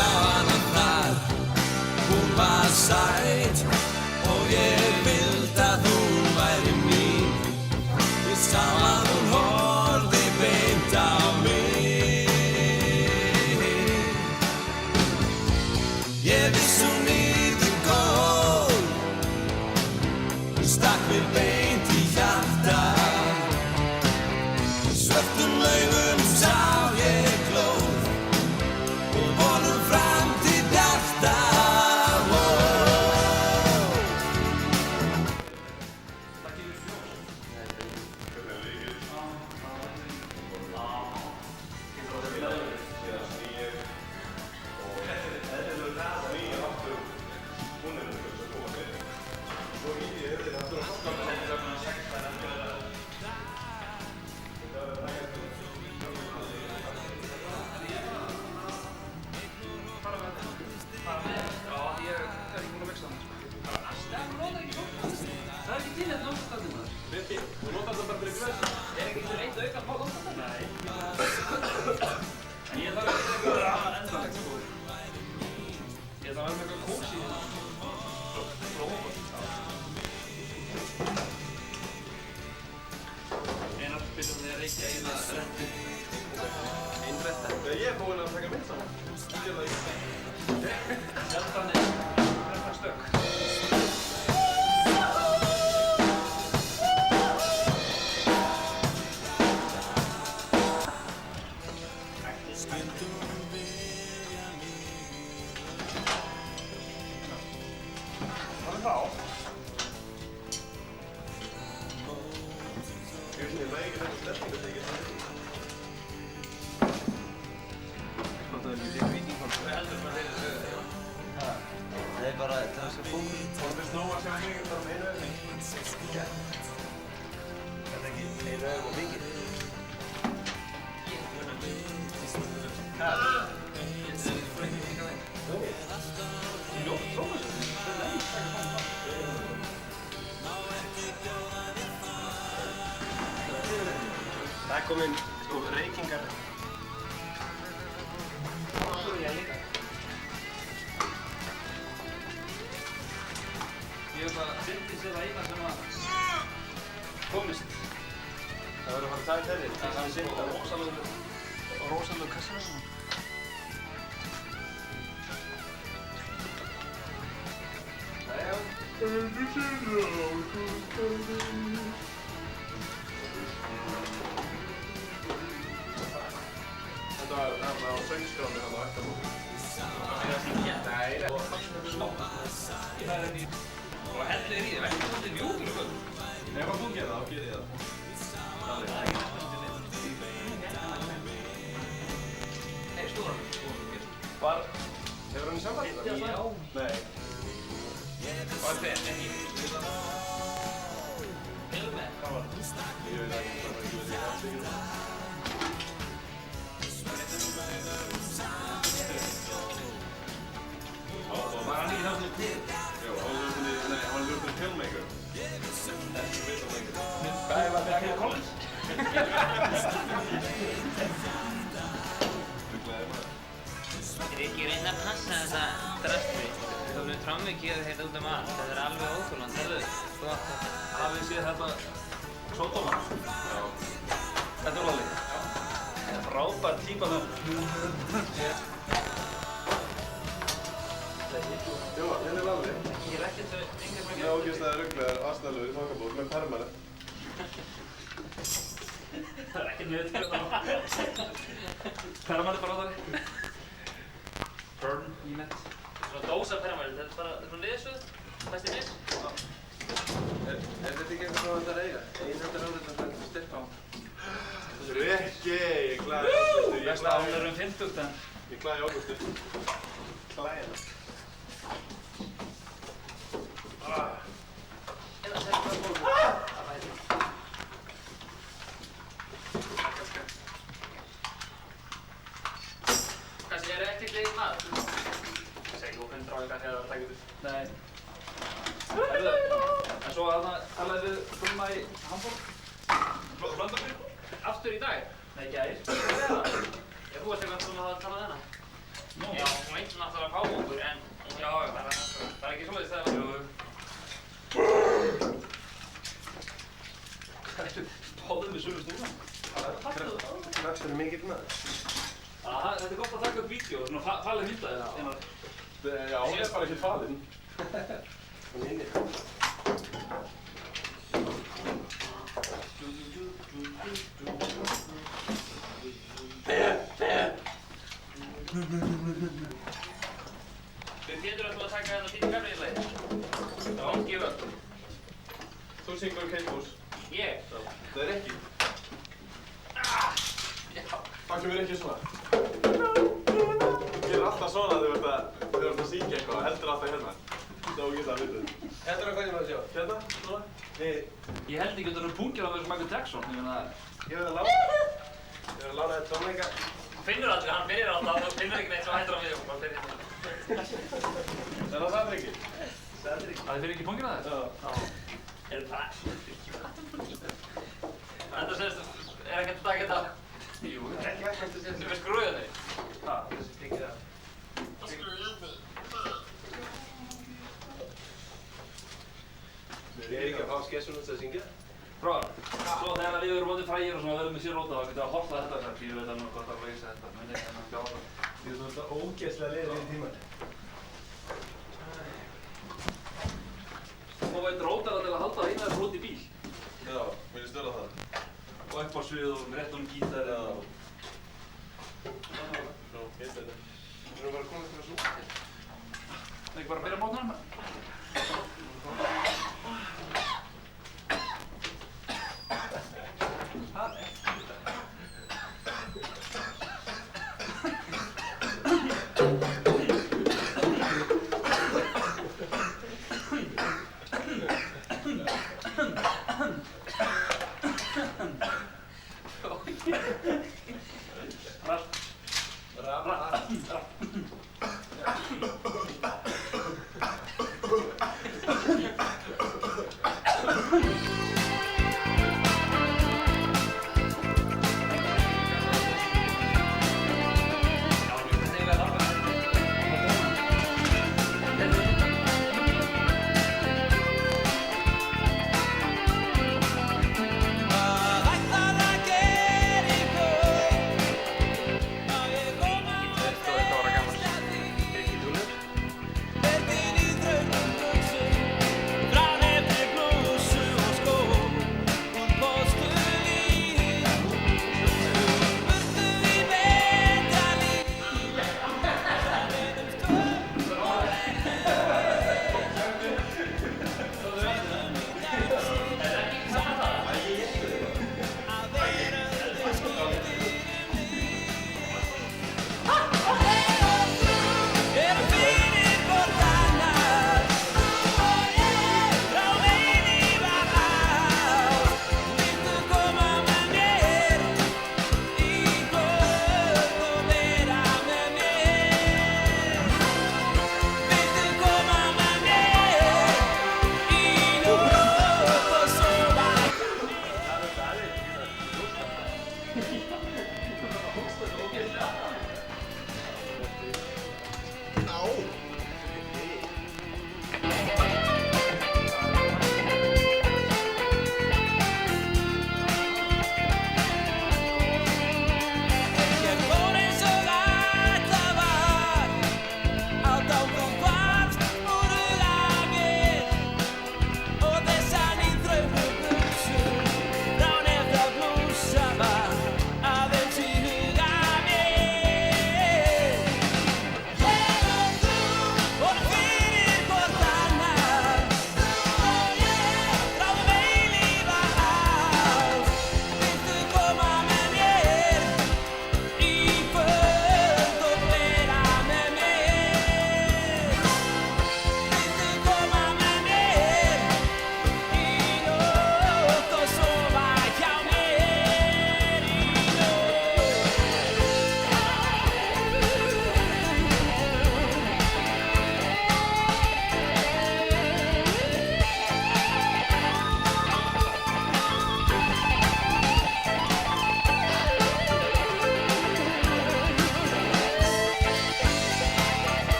sá hana þar, hún var sæt og ég vildi að hún væri mín. Ég sá að hún horfði beint á mig. Ég vissi hún yrði góð, hún stakk mér beint í hjartað. Svörtum augum sá ég glóð og vonum framtíð bjarta. Það komin, sko, reykingar. Ég held að Bryndís er það eina sem að komist. Það verður að fara að taka þeirri. Það er sko rosalega kassana svona. Þetta var á söngskráni hann á ættabók. Það er að syngja. Nei, og snoppa. Það er í og hellir í þið, ekki svolítið mjúkur og kvöld. Ef að þú gerir það, þá gerir ég það. Það er ekki Nei, stóra. Hefur hann í sambandi það? Já. Nei. Hvað er þetta? Hilme? Hvað var það? Ég veit ekki, það var ekki verið að segja það. Var hann ekki þáttur til? Já, hann var ljóður filmmaker. Ekki filmmaker. Hvað var það ekki að college? Ég ekki reyna að passa þetta drastri. Þú erum trámvikið hérna út allt. Þetta er alveg óþolandi. Herðu, þú átt þetta. Hafið séð þetta Sódóma? Já. Þetta er Lolli? Já. Frábær típa það. Jóa, hérna er Lalli. Ég er ekkert engar sem að Það er ógeðslega ruglaður, asnalegur í þokkabók með permanent. Það er ekkert með þetta. Permanent bara á það. Burn, E-net. Svona dósa permanent, þetta er bara svona liðsvöð, besti miss. Er þetta ekki eitthvað sem þetta er eiga? Einn þetta er árið að það er styrk á. Rikki, ég klæði Ágústu. Besta ánur 50. Ég klæði Ágústu. Klæði það. Eða þetta er bara bólum. Það væri. Kannski er ekki gleðið maður. Það segir þú 100 ári kannski að það tækir upp. Nei. En svo talaði við Brunna í Hamborg. Blöndabíl. Aftur í dag? Nei, gær. Ég þú veist eitthvað sem að hafa talað þennan? Nú? Já, hún veit vill náttúrulega fá okkur, en já, það er ekki svoleiðis það. Jú. Báðum við sömu stúna. Krafstur er mikill maður. Þetta er gott að taka upp vídeo, svona falið myndaði það. Já, hún er bara ekki falinn. Hún er inni. Pétur, ætlum að taka hérna Þín Gabrielslægið? Já. Gefa. Þú syngur K-Boss. Ég? Já. Það er ekki. Já. Það kemur ekki svona. Þú gerir alltaf svona þegar þú ert að syngja eitthvað, heldur alltaf hérna. Það var ekki það að vita. Hérna er hvað ég maður að sjá. Hérna, svona. Ég held ekki að það eru pungir á þessu Michael Jackson, ég meina það. Ég verði að lána þetta tónleika. Hann finnur aldrei, hann finnur alltaf, þú finnur ekki neitt sem hættur á mig og bara finnir þetta. Það er það Sædriki. Sædriki. Það finnir ekki pungir að þér? Já. Er það? Þetta semst, er ekkert að taka þetta? Jú. Ekki vægt að Þú veist skrúið þig? Hvað? þessi stikið það. Ég er ekki að fá skessun út að syngja. Bráðar, svo þegar við erum vonið frægir og svona verðum við sér rótað þá getum við að horfa þetta þess ég veit alveg gott að leysa þetta, menn ekki að bjáða það. Þú ert alltaf ógeðslega leiður í tíman. Þú veit rótara til að halda það innan þess út í bíl. Já, vil ég stöla það? Og upp á svið og rétt gítar eða... Nú, ég þetta. Þú erum bara komið til að súpa til. Það ekki bara að byrja að mótna hana?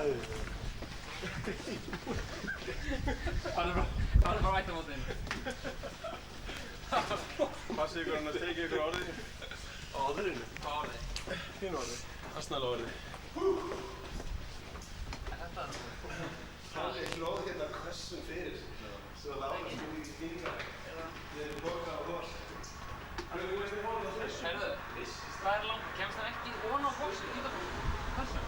Hann er frá ættamótinu. Passið ykkur hann að steikja ykkur á orðinu. Á orðinu? Á orði. Þínu orði. Asnala orði. Þetta? Það er hlóð hérna hvessum fyrir. Svo lána skilur ekki skýringar. Við erum borgað á hól. Þú veist þið hólið á þessu? Heyrðu, hvað er langt? Kemst það ekki ofan á hólsið í þetta? Þessa?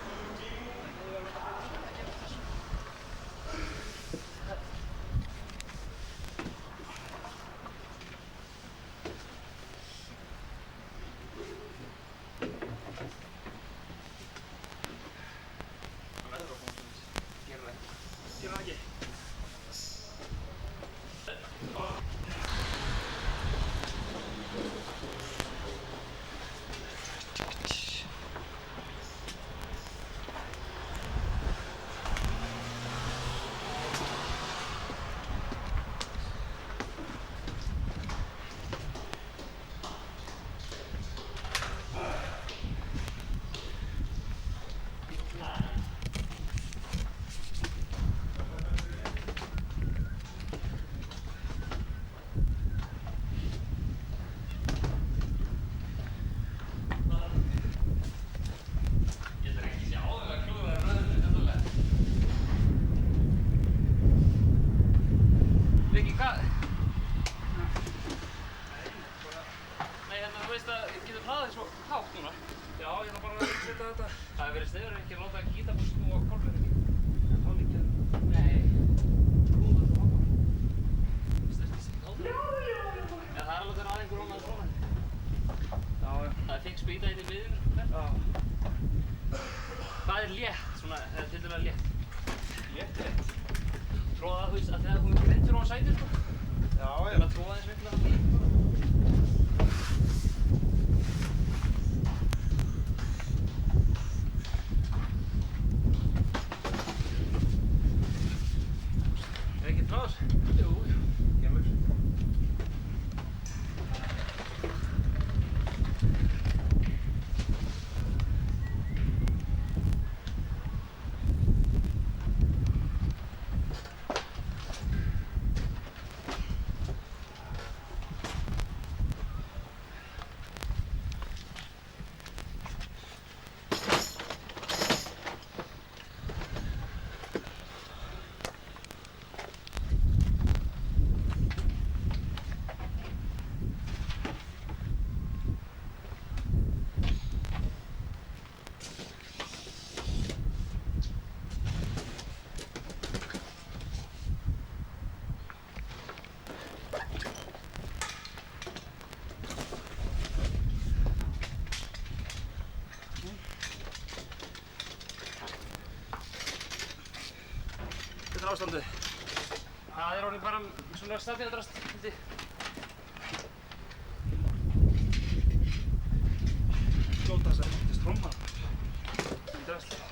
Ástandið? Það er orðið bara svona staðféladrast, held ég. Skjóta þess að þetta stróma. Það er drast.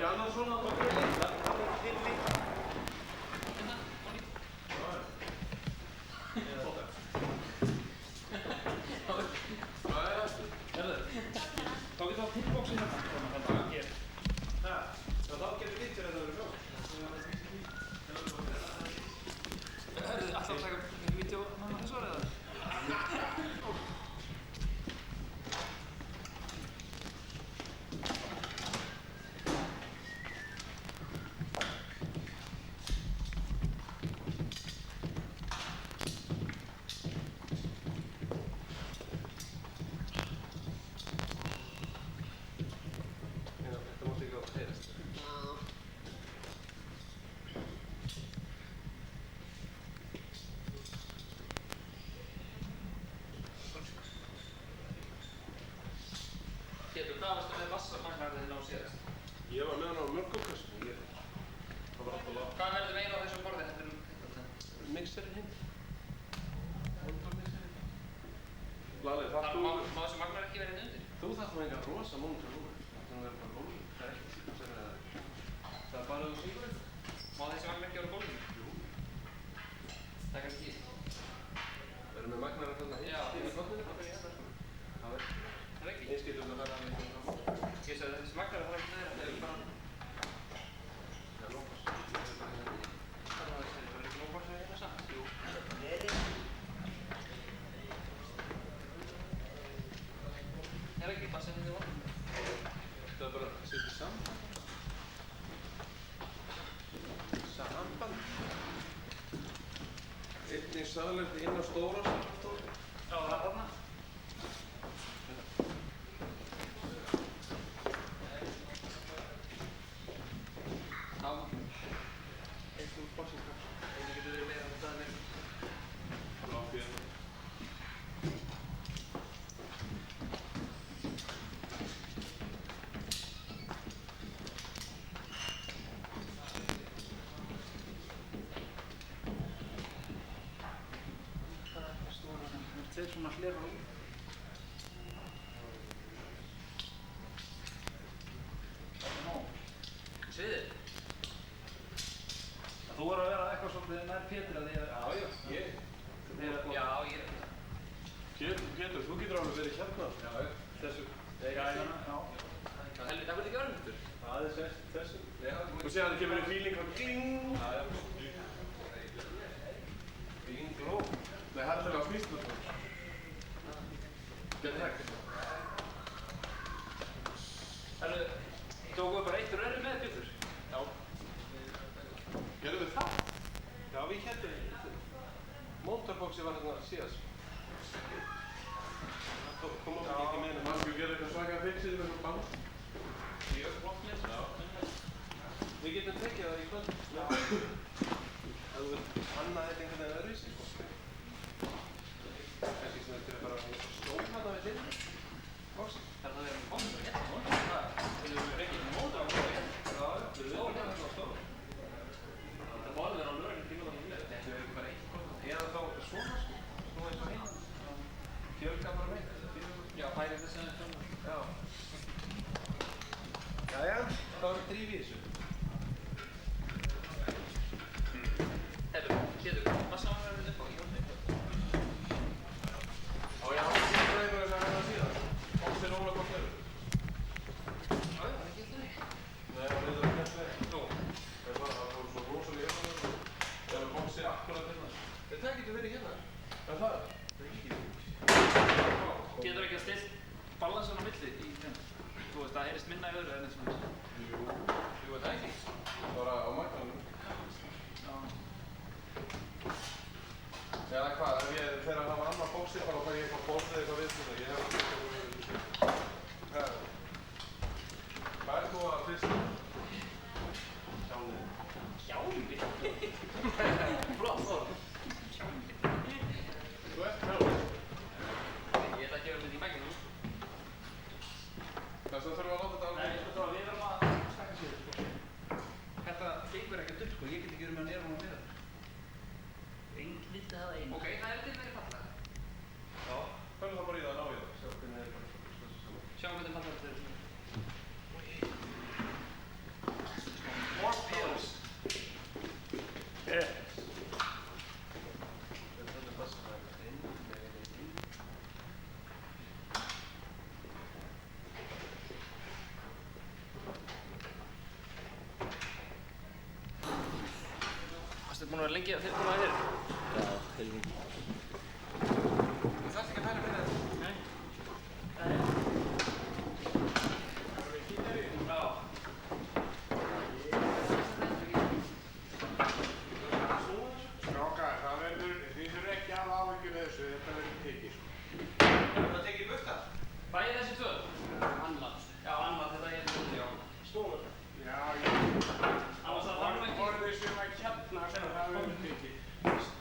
ekki annað svona? Það er til líka. Hérna, Móni. Hvað er það? Herðu, þá getur það tippboxi hérna. Þetta hér. Þá getur þitt sér þetta verið frá. Herðu, alltaf að taka vídeo með þessu orðið eða? Þetta mátti ekki átt að heyrast. Pétur, hvað varstu með bassamagnar þegar þið náðu síðast? Ég var með hann á mörgum kassum. Það var alltaf lág. Hvað verður meira á þessu borði heldur en þetta? Mixerinn hinn. Lalli, Það þarf má þú... þessu magnar ekki verið undir? Þú þarf nú engar rosa mónitor núna. Það er bara gólfið. Það er ekkert síðan sem það. Það er bara þú sígur þetta. Má þessi magnar ekki vera á gólfinu? Jú. Það er kannski ekki. Það eru með magnar að þarna Já. í kottinu. Það er Það er ekki. einskiptum að fara að við frá. Ég sagði þessi magnar þarf ekki neðra, það er bara... Já, lókast. Það er bara ekki nóg borðið hérna samt. Jú. Það er ekki, passa þetta í vonum. Það er bara að setja saman. Samband. Einnig saðlegt inn á stóra samband. Já, það er þarna. Já. Eitt úr boxing. Einu getur verið meira á staðinu. Látt hérna. Tveir svona hlerar út. Það er nóg. Sviðið? Þú voru að vera eitthvað svolítið nær Pétur að því að... Já, ég. Já, ég er Pétur, þú getur alveg verið hérna. Já, þessu. Gæðana, já. Það verður ekki örmyndur. Það er þessu. Og séðan kemur í feeling og gling. Já. Gling, gló. Nei, það er alltaf snýst það. Getur hægt. Herru, tókum við bara eitt röri með Pétur. Já. Gerðu við það? Já, við héldum við. Motorboxi var hérna síðast. Það kom okkur ekki með henni. Mann, við gerum eitthvað svaka fixið með svona band. Mjög flott með þessu. Við getum tekið það í kvöld. Já. Ef þú vilt hanna þetta einhvern veginn öðruvísi, sko. Kannski sem þetta er bara stól hana við hliðina. Boxi. Það er það að vera með mótor hérna. Við erum ekki með mótor á mótor hérna. Já, við erum hérna á stóla. Það borðið er á lögurinn tíma þannig með. Þetta er ekki bara eitt gott. Eða þá svona, sko. Svona eins og hérna. Fjölga bara meitt. Já, færi þessu aðeins svona. Já. Jæja, þá erum við drífið í þessu. Herru, Pétur, hvað saman verður upp á? Ég var með. Á ég hafa ekki eitthvað þess að hérna síðan. Boxi róla hvort verður. Já, það er ekki alltaf því. Nei, það reyður ekki alltaf verið. Nú, Það voru svo rosalega hérna. Það er boxi akkurat hérna. Þetta getur verið hérna. Er það? Það er ekki. Getur ekki að stilt balansan á milli í þeim. Þú veist, það heyrist minna í öðru en þessum. Jú, þetta ekki. Bara á magnanum. Já. Eða hvað, ef ég fer að hafa annað boxi, þá fæ ég eitthvað borðið eitthvað við þetta. Ég hef ekki eitthvað... Hvað er þú að fyrsta? Hjálmi. hjálmi. Flott orð. Hjálmi. Þú ert hjálmi. Ég ætla að gefa þetta í mækinu. Þess að þurfum að láta þetta alveg. Nei, ég ætla að við Varstu búinn að vera lengi að koma að þér? Já, heilmikið. Þú þarft ekki að færa fyrir þetta. Nei. Það er. Það er kýtari. Já. Strákar, það verður, þið þurfum ekki að hafa áhyggjur af þessu, þetta verður tekið. Það tekið burt það? Bæði þessi tvö? Annað. Já, annað, þetta hérna, já. Stólur. Já, Annars það þarf ekki. borðið sem að kjalla sem það verður tekið.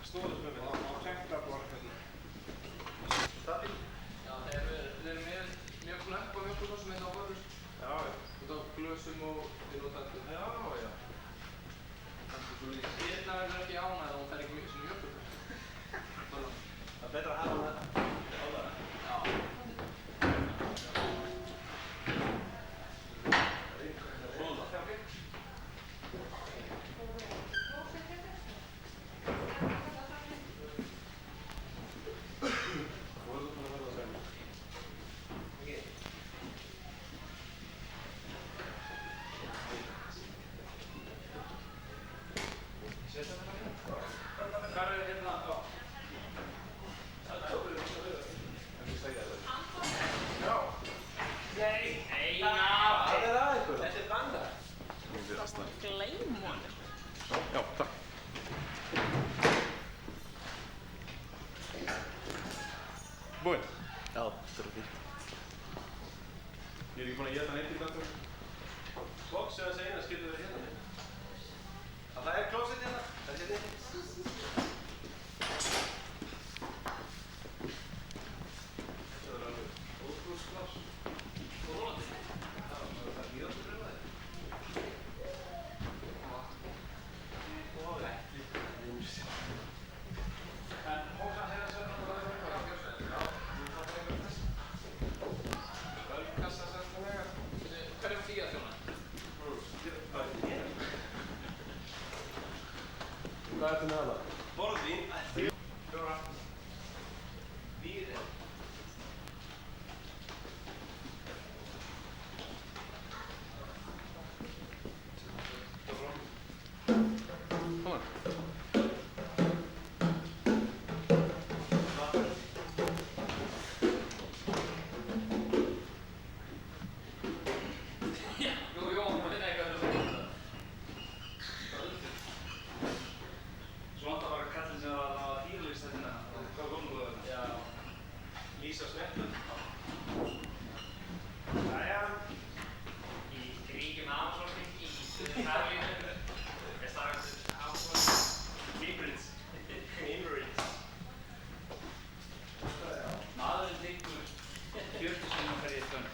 Stólur. Á tentaborð hérna. Stabil? Já, þeir eru mjög knöpp á mjölkurkossum hérna á borðus. Já, Út á glösum og innótættum. já. Hérna verður ekki ánægð og hún fær ekki mikið sem mjölkurkoss. Það er betra að hafa þetta. Já. Hvar er hérna, já. Það er að ykkur. Þetta er brandar. Gleym honum. Já, takk. Búinn. Já, þetta er fínt. Ég er ekki búinn að éta neitt í dag. Box eða segina skilur við hérna. Það er klósett hérna. Það er hérna. Þetta er alveg ótrúsklás. Og rólandi. Já, það er mjög svo brunnaði. En hókan hérna sem það var Kassa sérstæðlega. Hver er því að þjóna? Hvað ertu með hana? Borðvín. Fjóra. Vír. Jú, hún finna eitthvað til að finna þetta. Svo vantar bara kallinn sem var að hýrlista hérna. Hvað komum við það? Já. Lísa Snertun. Jæja. Í kringum Amazon í Karlínu. Ég starf Amazon. Cambridge. Cambridge. Maðurinn liggur 40 sinnum fyrir í þönn.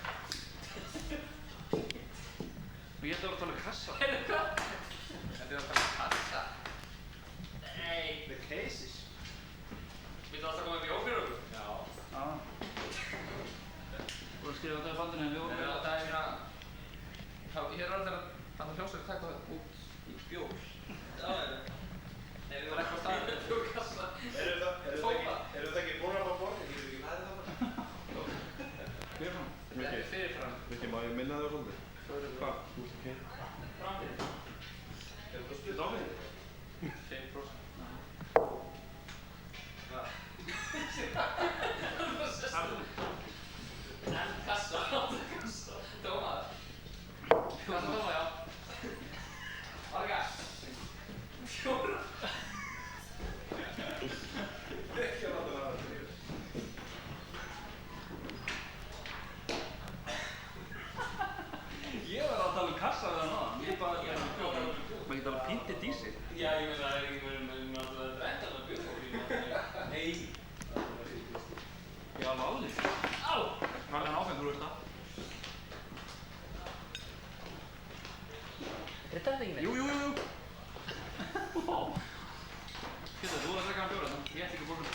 Og ég ætla að vera að tala um kassa. Þetta er alltaf kassa. Nei. The cases. Viltu alltaf koma upp í ófyrir okkur? Já. Já. Þú að skrifa þetta í bandinu en við vorum Það er hérna... Hér er alltaf að hljómsveit taka út í bjór. Já, Nei, við varum eitthvað á staðinu. Bjórkassa. Eru það ekki búin að fá borð? Ég get ekki læðið það bara. fyrirfram. Þetta er fyrirfram. Rikki, má ég minna þér svolítið? Hvað? Þú ert ekki? Framfyrir. Eru það spil dómið? 5%. En kassa. Dómaður. Kassa dóma, já. Marga. 4. Ekki að láta það að það. Ég var að tala um kassa við það náðan. Ég bara, maður geta alveg píntið dísi. Já, ég meina, það er ekki verið náttúrulega drænt alveg bjórn. Nei. Ég var alveg álið. Á! Hvað er hann áfengur úr þetta? Þetta er það ekki Jú. Vá. Getur þú að drekka hann bjóra þannig? Ég ætti ekki að borga.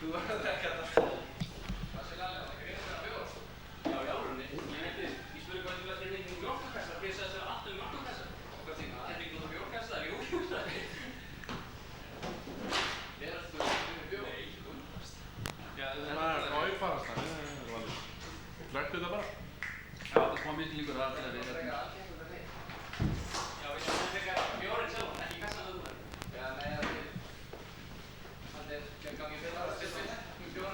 Þú var að drekka þetta. Það sé alveg að það greið fyrir að bjór. Já, í alvörunni. Ég spurði hvað þetta er ekki mjólkurkassa. Ég sagði að það er alltaf mjólkurkassa. Hvað tíma? Þetta er ekki náttúrulega bjórkassa, jú. Við erum alltaf fyrir bjór. Nei, ekki búinn. Já, Það er áiðfarast það. Lættu þetta bara. Já, það kom mislingur að það til að við Drekka algengur með þig. Já, við sjáum að drekka gangi fyrir að setja í fjóra.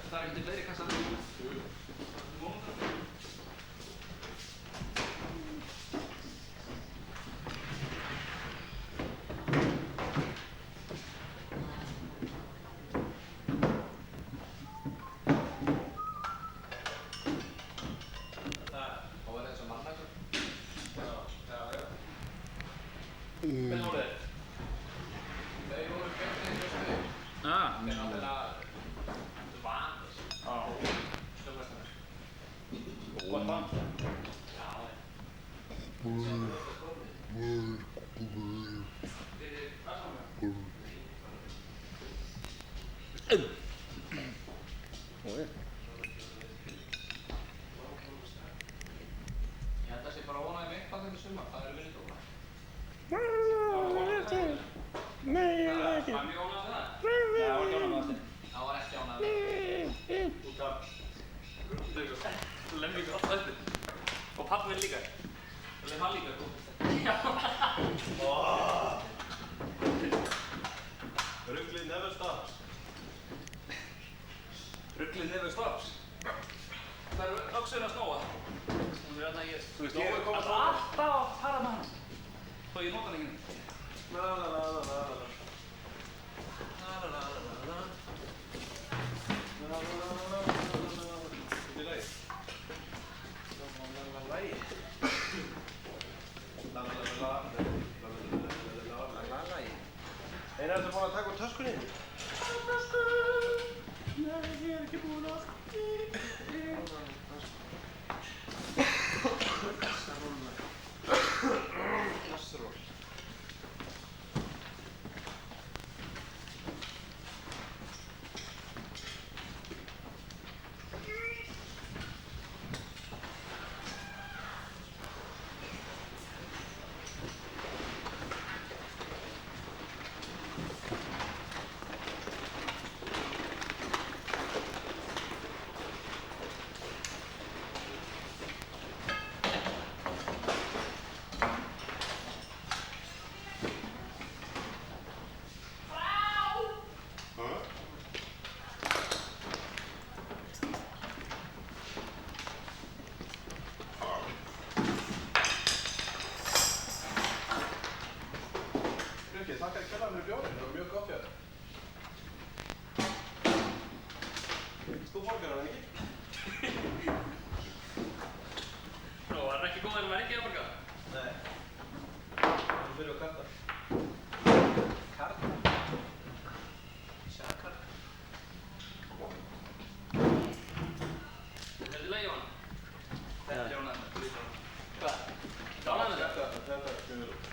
Það er ekki fleiri kassar. Það var eins og mannæstur. Hvernig voru þeir? Þeir voru betri en þessu. Ah. Þeir náttúrulega vanir. Já. Stjórnvæstamennir. Gott band. Já. Fyrir aðsamlega. Ég held að sé bara vonaði mig eitthvað þetta sumar. Það eru vinnudóknar. Var mjög ánægður með það? Nei, það var ekki ánægður með það. Það var ekki ánægður. Út af lemmingu alltaf eftir. Og pabbi minn líka. Og leið hann líka, sko. Ruglið never stops. Ruglið never stops. Það er öxurinn að snóa. Þú veist að ég... Þú veist, ég er alltaf að fara með hann. Þó ég nota hann ekki. La la la la la la. Þetta er lagi. Er þetta búin að taka úr töskunni? Nei, ég er ekki búin að. Kassaról. Þakka þér kærlega fyrir bjórinn, það var mjög gott hjá þér. Þú borgar hann ekki? Nú, var hann ekki góður en var ekki að borga? Nei. Þú fyrir á karta. Karta? Sjarkart? Er þetta í lagi, Jón? Þetta er ánægður með, lítið ánægður. Hvað? Þetta ánægður með þetta? Þetta kemur út.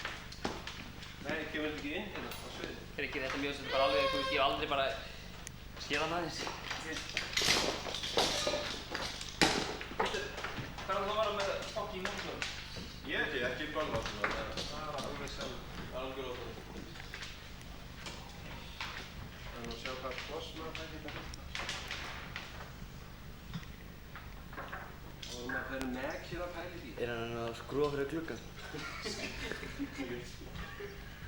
Nei, kemur þetta ekki inn hérna á sviðið? Rikki, þetta mjög sem bara alveg, þú veist, ég hef aldrei bara séð hann aðeins. Peter, hvað er það að vara með fokki í mótorhjól? Ég ekki bannlátt það er alveg sjálf, alveg ótrúlega. Það er nú að sjá hvað plossmaður það geta hérna. Og maður færi nekk hér að pæli því. Er hann að skrúa fyrir gluggan?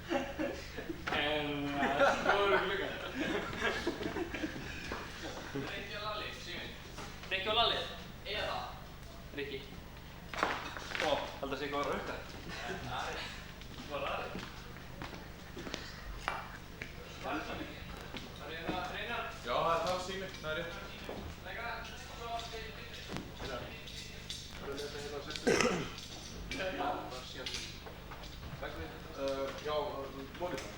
En það er glugga. Rikki og Lalli, Simin. Rikki og Lalli? Eða? Rikki. Ó, held að sé eitthvað að rauka þetta. Ari. Hvað var Ari? Það er það mikið. Það er það að reyna. Já, það er það Simin, það er rétt. Lega, svo spilum við. Það er þetta hérna á sextu. Já, það er síðan. Takk fyrir. Já, monitor.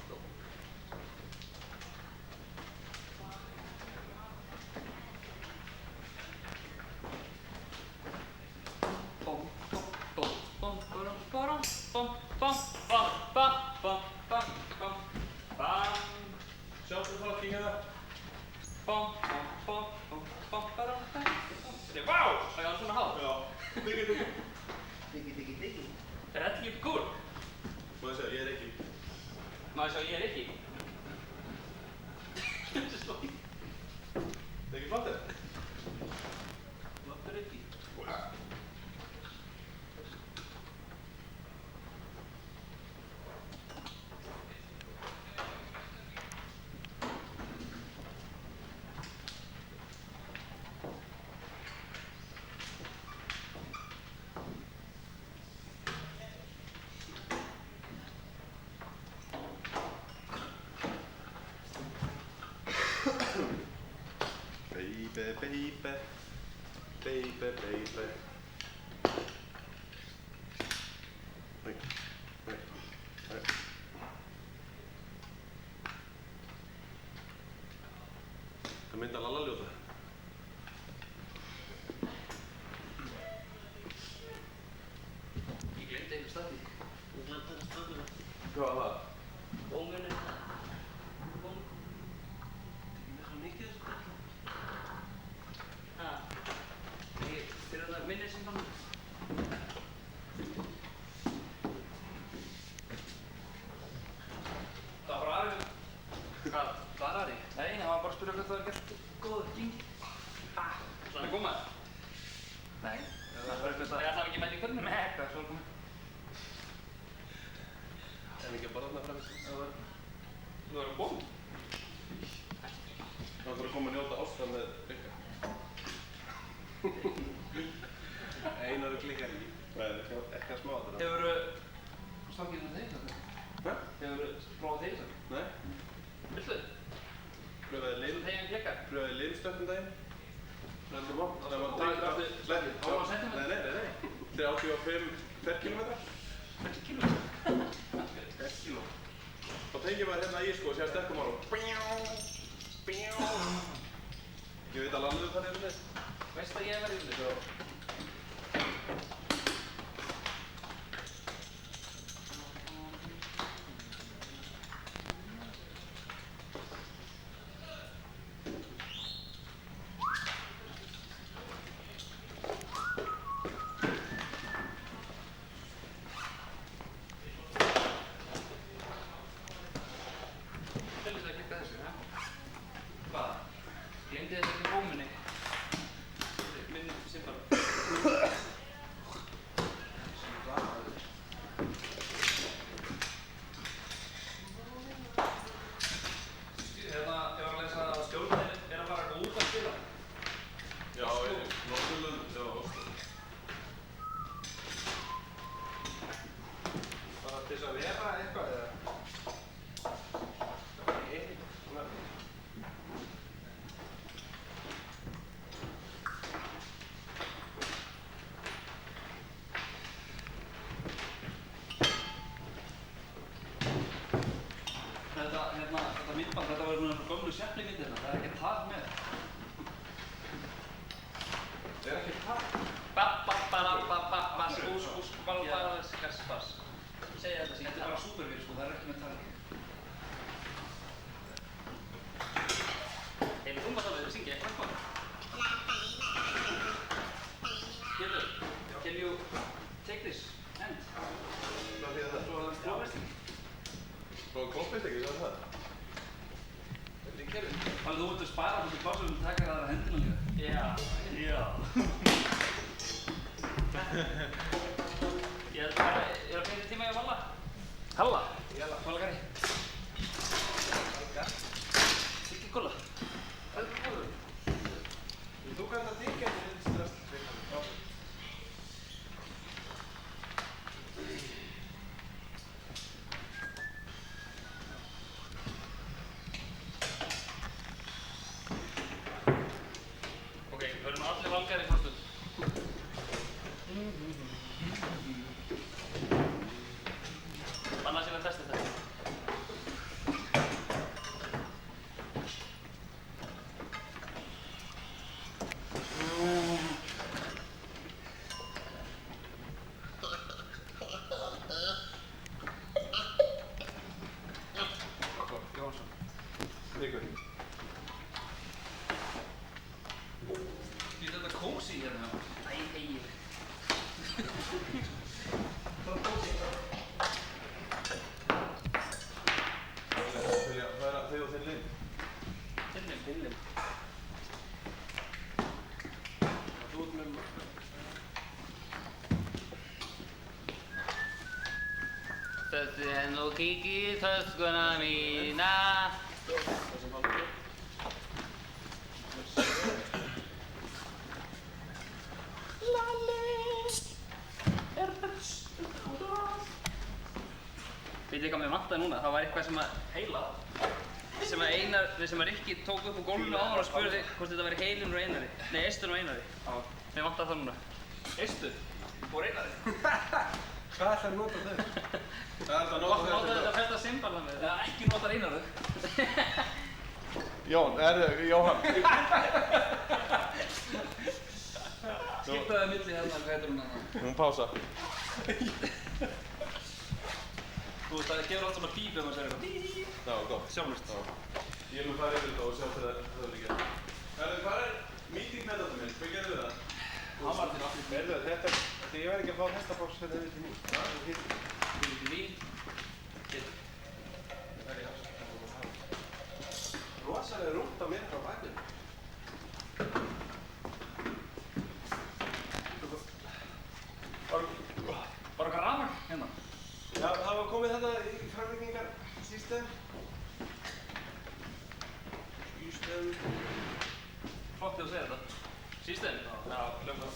Sjálfur fucking hérna. Vá! Það er svona hátt. Já, diggi. Er þetta ekki cool? Má ég segja, ég er ekki. Má ég sjá, ég er Rikki. Það er ekki flott þetta? Flottur Rikki. Það myndar Lalla ljóta. Ég glemdi einhver stafni. Hvað var það? Bómunni. Minni sem fann. Það var bara Ari. Hvað? Var Ari? Nei, hann var bara að spyrja hvað það var gert góð gengi. Svona er gómaður? Nei. Það var ekki mætt í kvöldinu? Nei, hvað er svo komið? En ekki að borða þarna fram í sig. Það var að koma. Það var að koma að njóta ástæðan með Rikka. Einar klikkar í. Nei, ekki að smá þetta. Hefurðu stokkið um þeir? Hvað? Hefurðu prófað þeir? Nei. Viltu? Pröfaði Þegar klikkar? Pröfaði limstökkum daginn. Það var Það var Sleppið. Á sentimeter? Nei. 35 ferkilometra. 20 kílómetra? 1 kíló. Þá tengir maður hérna í sko og sér sterkum ára og ég veit að Lallu þar hérna. Veist að ég hef verið í þessu? Þetta myndband, þetta var svona gömlu Chaplin-myndirna, það er ekki tag með. Það er ekki takk. Segja þetta Þetta er bara supervél sko, það er ekki með tag. Hefur þú maður alveg að syngja eitthvað hvað? Pétur, can you take this hand? Hvað þýðir það? Svo að það er klófesting. Svo klófist ekki, það er það? Þetta er kerfið. Þannig þú ert að spara þessu plássum og taka það að hendina líka. Já. Já. Ég held að ég er að finna tíma í að valla. Halla? Valla Gary. Ekki kolla. Hvað er það góður? Þú kannt að þykja þetta lítið stress. Ok, við verðum allir valgæri í fórstund. Annars er að testa þetta. Jónsson. Ríkur. Því þetta kósi hérna. Æ, eigir. Það er þau og þinn linn. Finnum. Þú ert með Þessi er nú kík í töskuna mína. það sem hann er. Veit ég hvað mér vantaði núna? Það var eitthvað sem að heila. sem að Rikki tók upp á gólfinu áður og spurði hvort þetta væri Heilun og Einari. Nei, Eistun og Einari. Já. Mér vantar það núna. Eistun og Einari. Hvað ætlar að nota þau? Hvað ætlar að nota þau? Nota þetta festa symbalna með. Eða ekki nota Einari. Jóhann. Skiptaði milli hérna, hvað heitir hún hérna? Hún pása. Þú veist, það gefur allt saman bíp ef maður segir eitthvað. Já, gott. Sjálflust. Ég mun fara yfir þetta og sjá til það líka. Hvað meeting metodum minn? Hvað gerðu það? Hann var til aftur. Þetta, því ég verði ekki að fá hestabox hérna yfir til mín. Þú er ekki vín. Getur. Rosalega rúmt á mér frá bakinu. Bara okkar rafmagn hérna. Já, það var komið þetta í framlengingar sístöðum. Flott þig að segja þetta. Sístæðin? Já, hljóma.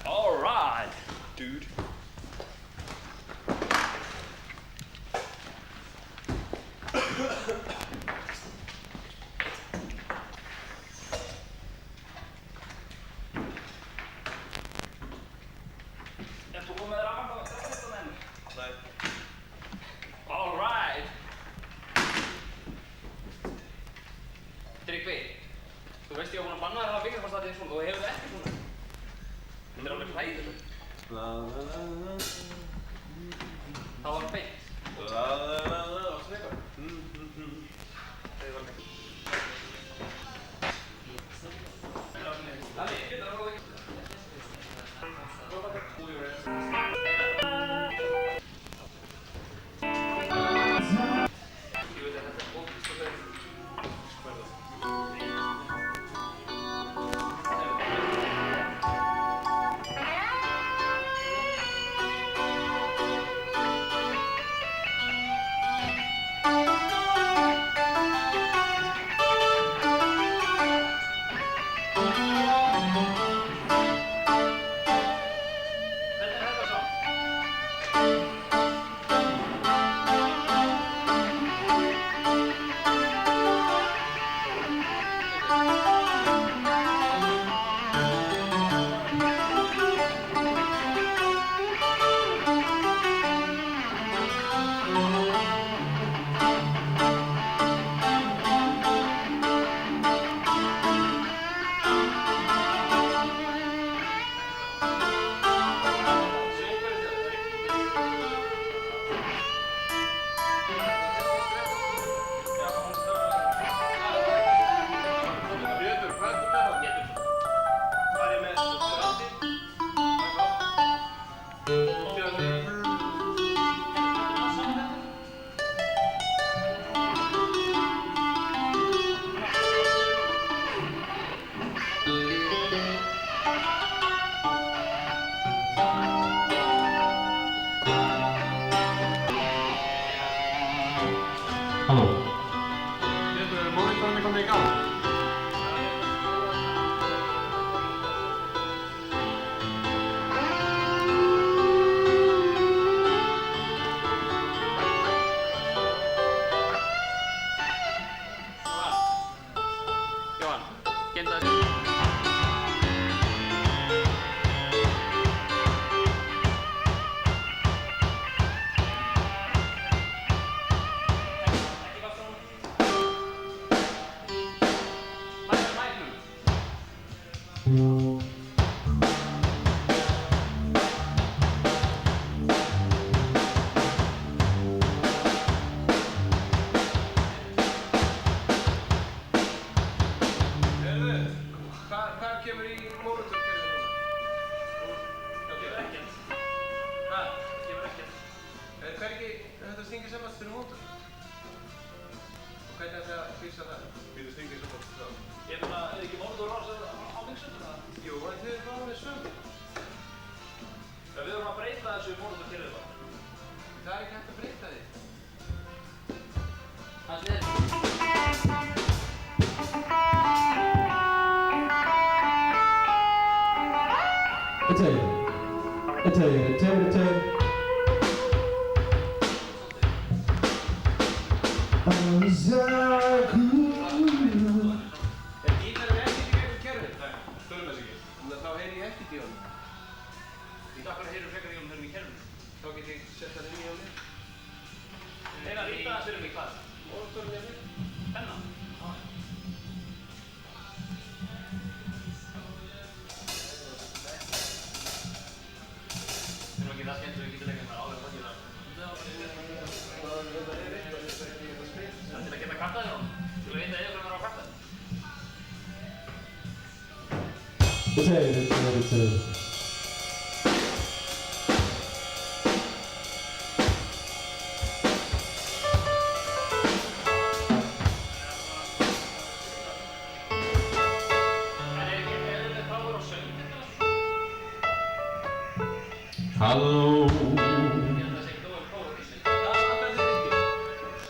All right, dude. Ertu komið þér rafmagn á þetta enn? Nei. All right. Tryggvi, þú veist ég var búinn að banna þér að hafa byggingarfastæti eins og þú hefur það ekki svona. Þetta er alveg hræðilegt. Það var beint. Varstu eitthvað? Það var beint. Lalli, getur það ekki? Allt niður. Ef gítarinn er ekkert í gegnum kerfið, tölum þess ekki, þá heyri ég ekkert í honum. Í dag bara heyrum frekar í honum þegar við kerfum. Þá get ég sett hann inn í honum. Einar, rýta aðeins fyrir mig, hvað? Mótorinn er með. Penna? Það er ekki það skemmt sem við getum leikað með álega fangir þar. Það er til að geta kvartað þér honum. Til að vita eða hvernig það er á kvartað. En er ekki eðlilegt power á söng? Halló. Ég held að það sé ekki nógu power í söng. Það er þetta ekki.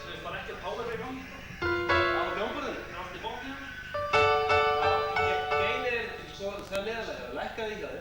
Það er bara ekkert power í gangi. Á hljómborðinu. Það er allt í bókinu. Geinir er svo það neðanlega, lækkaði í það.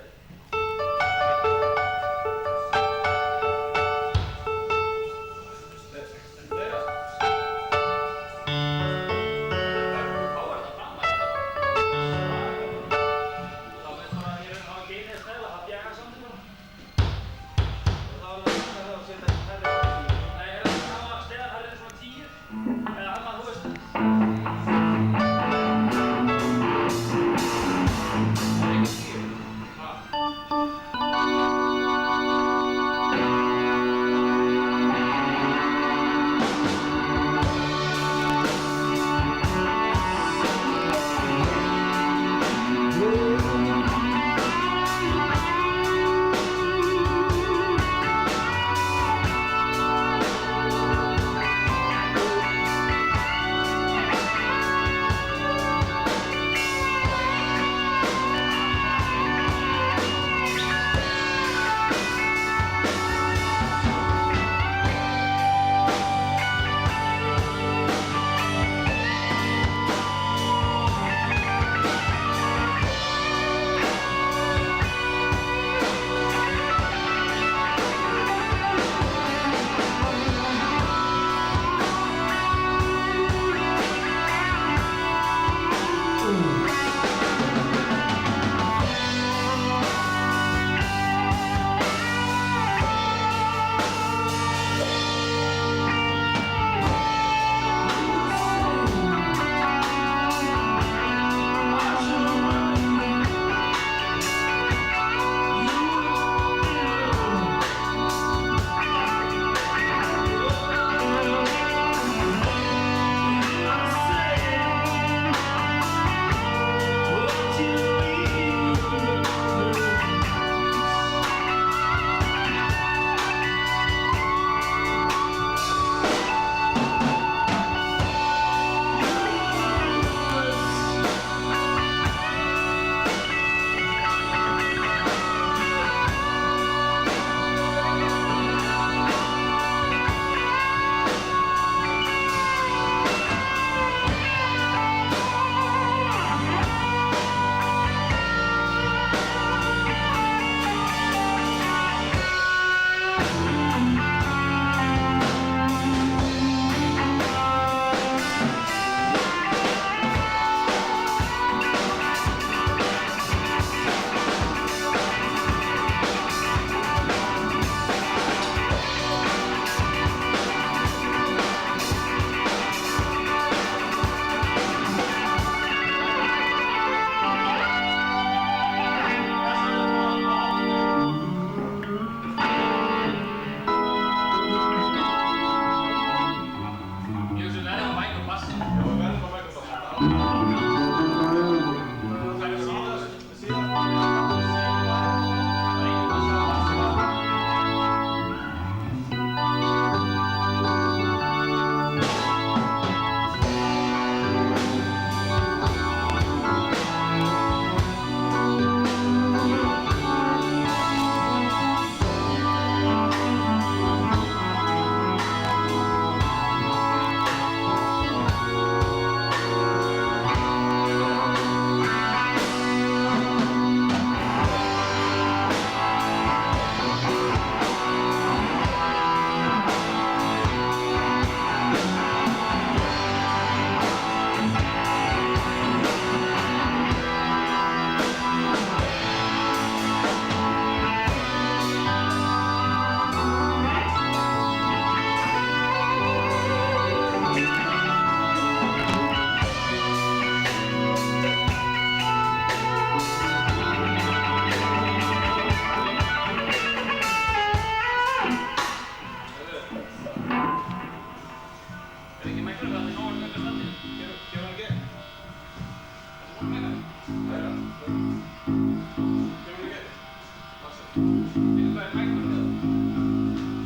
hvað er mækur með það?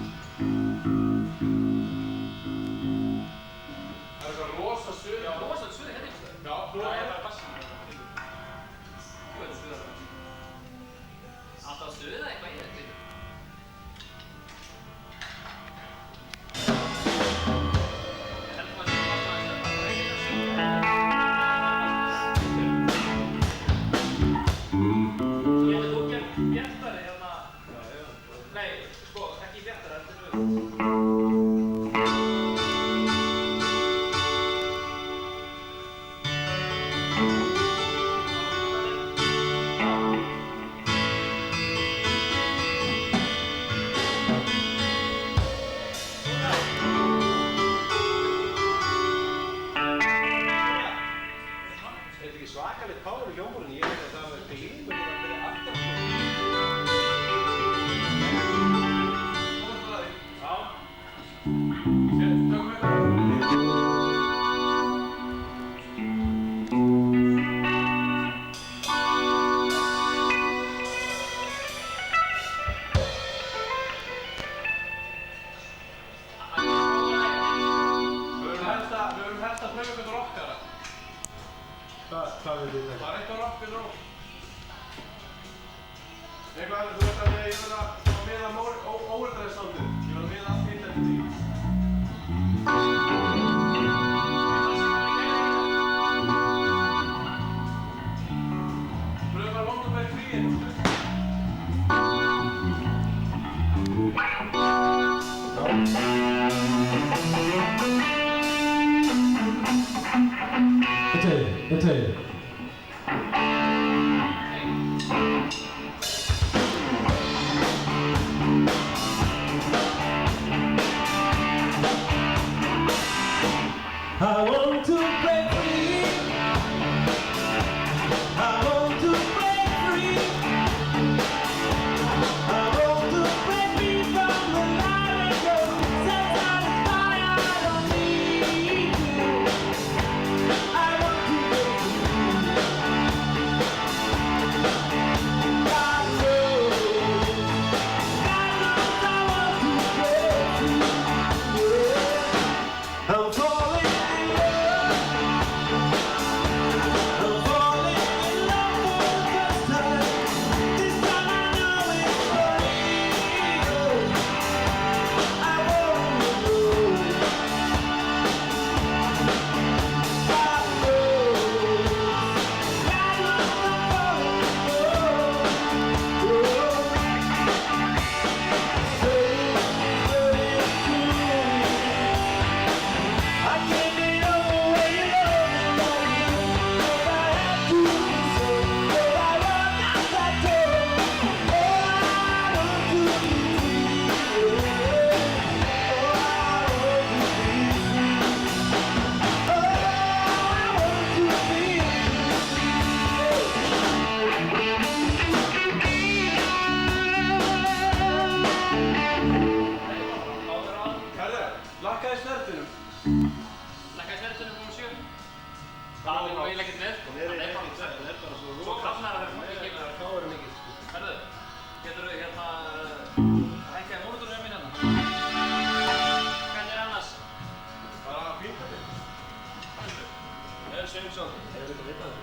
Það er eitthvað rosa suð. Já, rosa suði hérna einhvers staðar. Já, Það er bara bassin. Þú veit suða það. Alltaf að suða eitthvað í þetta. Ég held maður sem alltaf að það er ekki að suða. Getur þú gert bjartari hérna? Nei, sko, ekki bjartari, þetta er Er þetta ekki svakalegt power í hljómborðinu? Ég veit að það var glímur og það byrja aftur. Tökum við það. Við höfum helst að pröfa eitthvað rockara. Hvað vil þið Bara eitthvað rock and roll. Eitthvað, þú veist að ég vil að miða óverðræðisnáttið. Ég vil að miða allt hitt eftir því. Pröfa að London Berg fríinn. Þetta I want to break free. I want to break free. I want to break free from the night ago. Set satisfied, I don't need you. I want to break free. God knows I want to break free. Yeah. I'm falling. Lakkaði snertinum. Lækkaði sverðtunum númer 7. Það er nú eiginlega ekkert með. Það er bara svo Svo krafnar að það er mikið kemur. Það er mikið. Herðu, getur við hérna hækkaði mótorinn minn hérna? Hvernig er annars? Bara fínt að þig. Það er Sveinsson. Það er eitthvað vitað.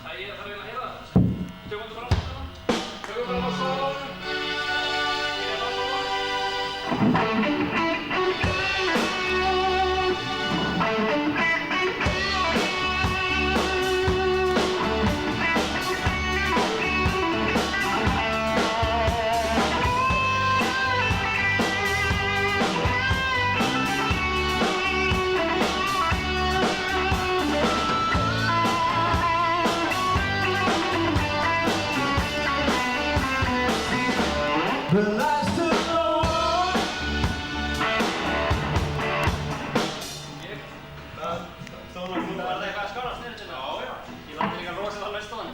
Það ég þarf eiginlega að heyra það. Tökum við bara á þetta? Tökum bara á sólanum. The last to know. Var það eitthvað að skála snirrið til það? Já, já. Ég landi líka rosalega alveg stóðan.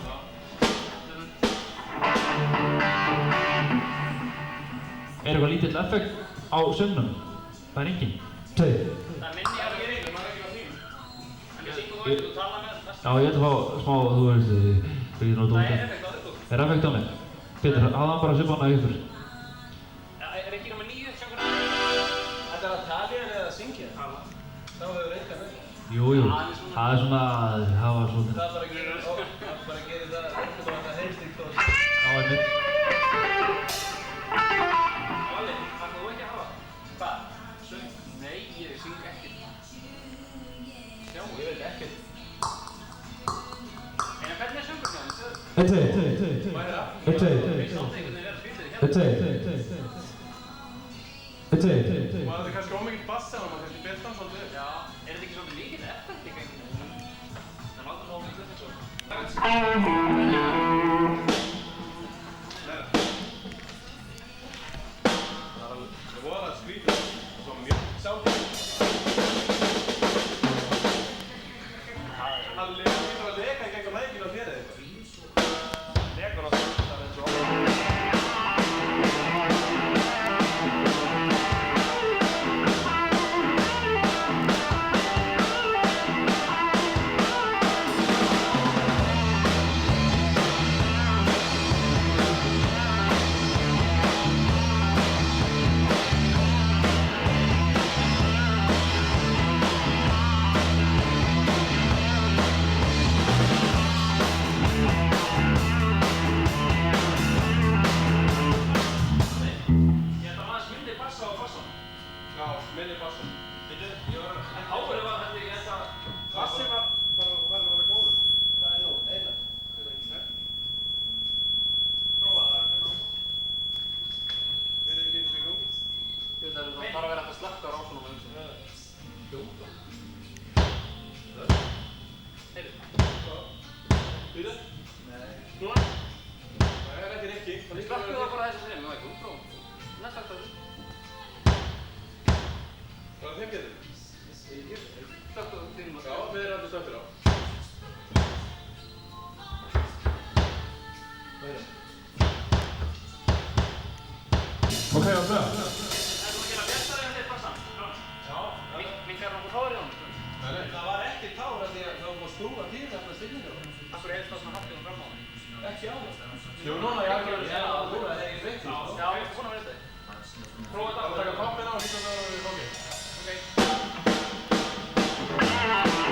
Er eitthvað lítill effekt á söngnum? Það er engin. Tveir. Það er minni á því. Það er ekki á því. En ég syngur mættu þú tala með næsta. Já, ég ætla að fá smá, þú veist, fyrir nú Það dóta. er effekt á þér, þú. Er effekt á mig? Pétur, hafði hann bara svipan að ykkur? Er ekki náma 9 söngur? Þetta er að tala eða að syngja? Tala. Þá hefur eitthvað með. Jú, það er svona, það var svona. Það er bara að gera það eitthvað og þetta heilst ykkur og... Já, einmitt. Valli, ætlaðu þú ekki að hafa? Hvað? Söng? Nei, ég syng ekkert. Sjáum, ég veit ekkert. En hvernig er söngur hjá þér? Hvað er það? Ég sátti einhvern veginn vera skrítið hérna. Maður þetta er kannski ómikið bassa og maður kannski besta hann svolítið. Já, er þetta ekki svolítið líkið eftir í genginu? Það láta það ómikið þetta svo. Það er voðalega skrítið og svo mjög sátt. Hann getur að leka í gegnum hækinn á þér eða eitthvað. Lekur á það eins og minni bassa. En ábyrði var þetta, ég held að... Bassi var bara farin að vera góður. Það er nóg, eiginlega. Prófa það, við erum ekki eins og í gangi. Það er bara að vera hægt að slakka á rásunum og eins og... Hljóta. Heyrðu. Býðu? Nei. Núna? Það er ekki Rikki. Slakkuðu það bara þessi sem, það er ekki útfrá. Næst slakka þessu. Hvað er þeim getur? Slakkuðu þínum að Já, við erum alltaf stöttir á. Ok, ok. Það er búin að gera bjartari en þeir bassan. Já. Minkar nokkuð hárið á hann. Nei, það var ekki tár af því að það var búin að skrúfa til þarna stillingar. Akkur helst það svona hattið fram á hann. Ekki á það. Jú, núna ég ekki að það er ekki breytt. Já, ég er búin að vera þetta. Prófa þetta. Það taka toppinn á og hýta það í gangi. Ok. Thank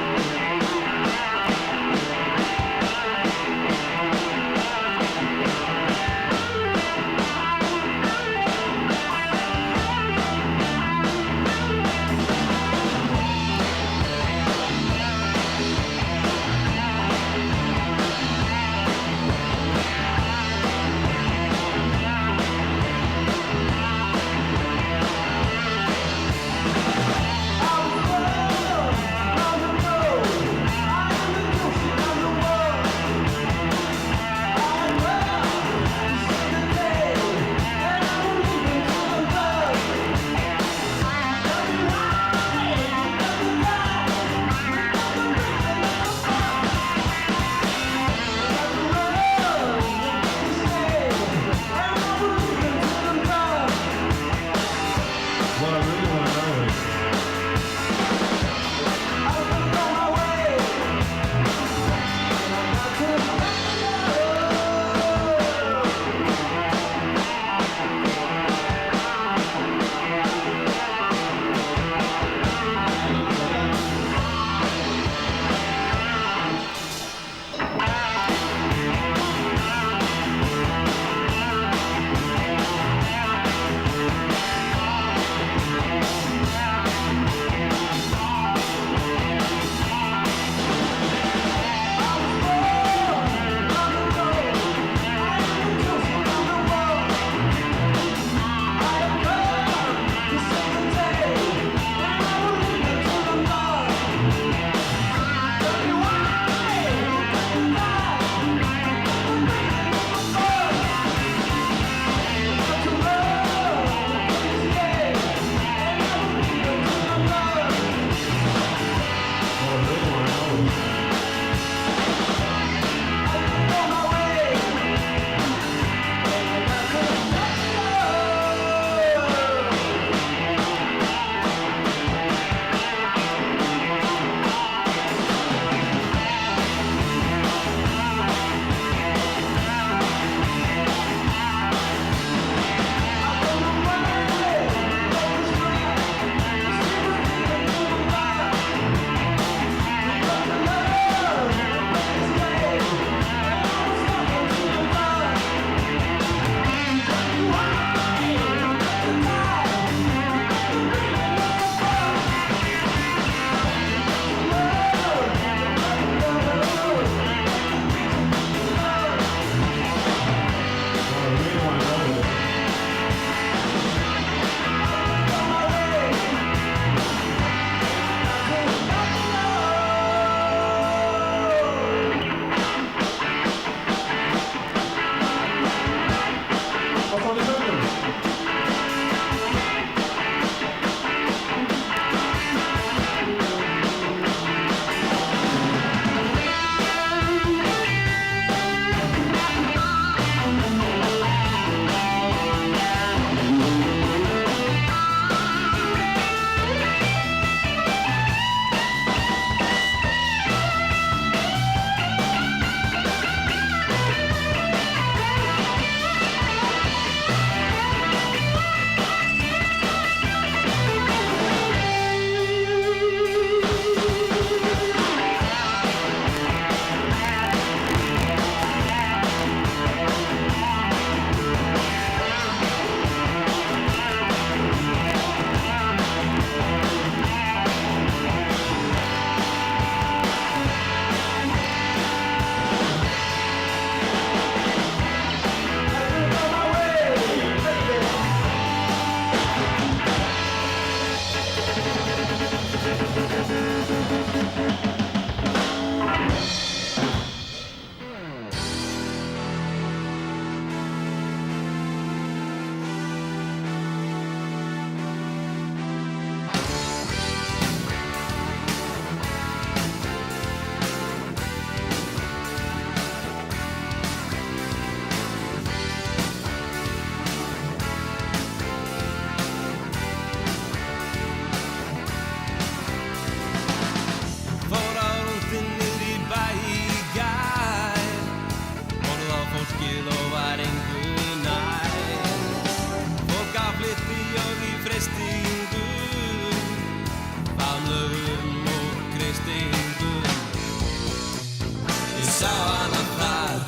sá hana þar,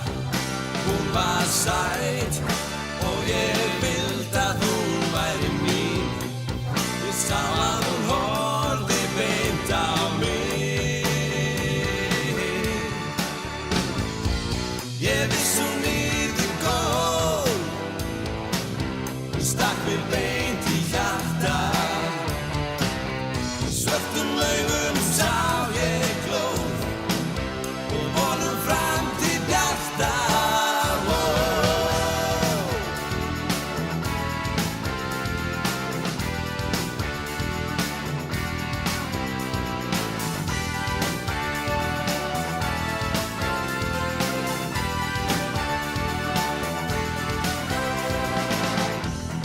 hún var sæt og ég vildi að hún væri mín. Ég sá að hún horfði beint á mig. Ég viss hún yrði góð, hún stakk mér beint í hjartað. Svörtum augum sá ég glóð og vonum framtíð bjarta.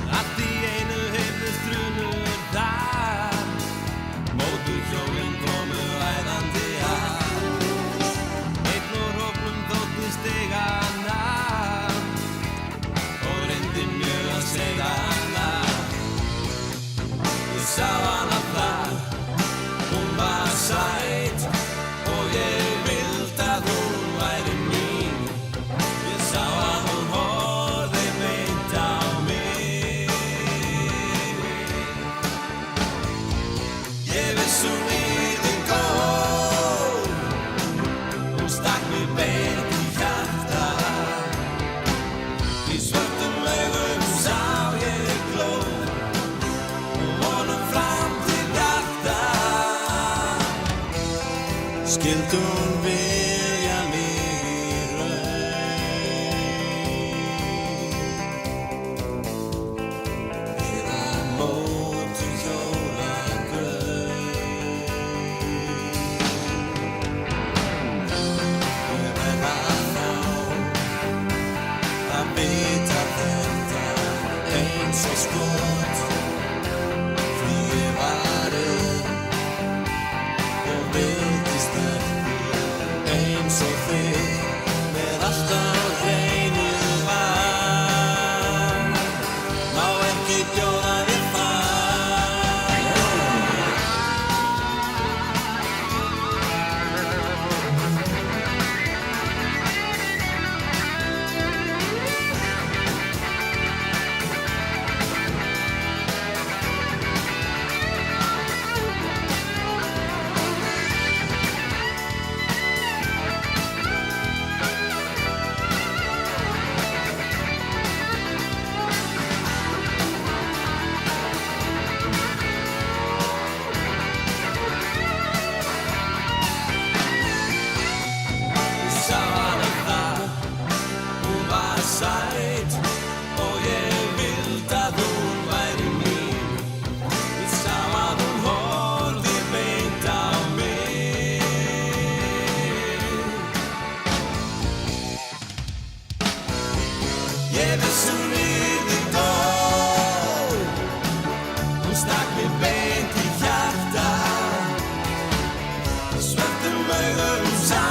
Allt í einu heyrðust drunur þar, mótorhjólin komu æðandi að. Einn úr hópnum þótti stiga hana og reyndi mjög að segja hana. Ég sá hana þar, hún var sæt og ég vildi að hún væri mín. Ég sá að hún horfði beint á mig. Ég viss hún yrði góð, hún stakk mér beint í hjartað. Í svörtum augum sá ég glóð og vonum framtíð bjarta. Skyldi hún vilja mig í raun, eða mótorhjólagraut. Ég verð að fá að vita þetta eins og skot, því ég var einn og vildist ekki eins og þig, með allt á hreinu var. Má ekki bjóða þér far. Ég sá hana þar, hún var sæt og ég vildi að hún væri mín. Ég sá að hún horfði beint á mig. Ég viss hún yrði góð, hún stakk mér beint í hjartað. Svörtum augum sá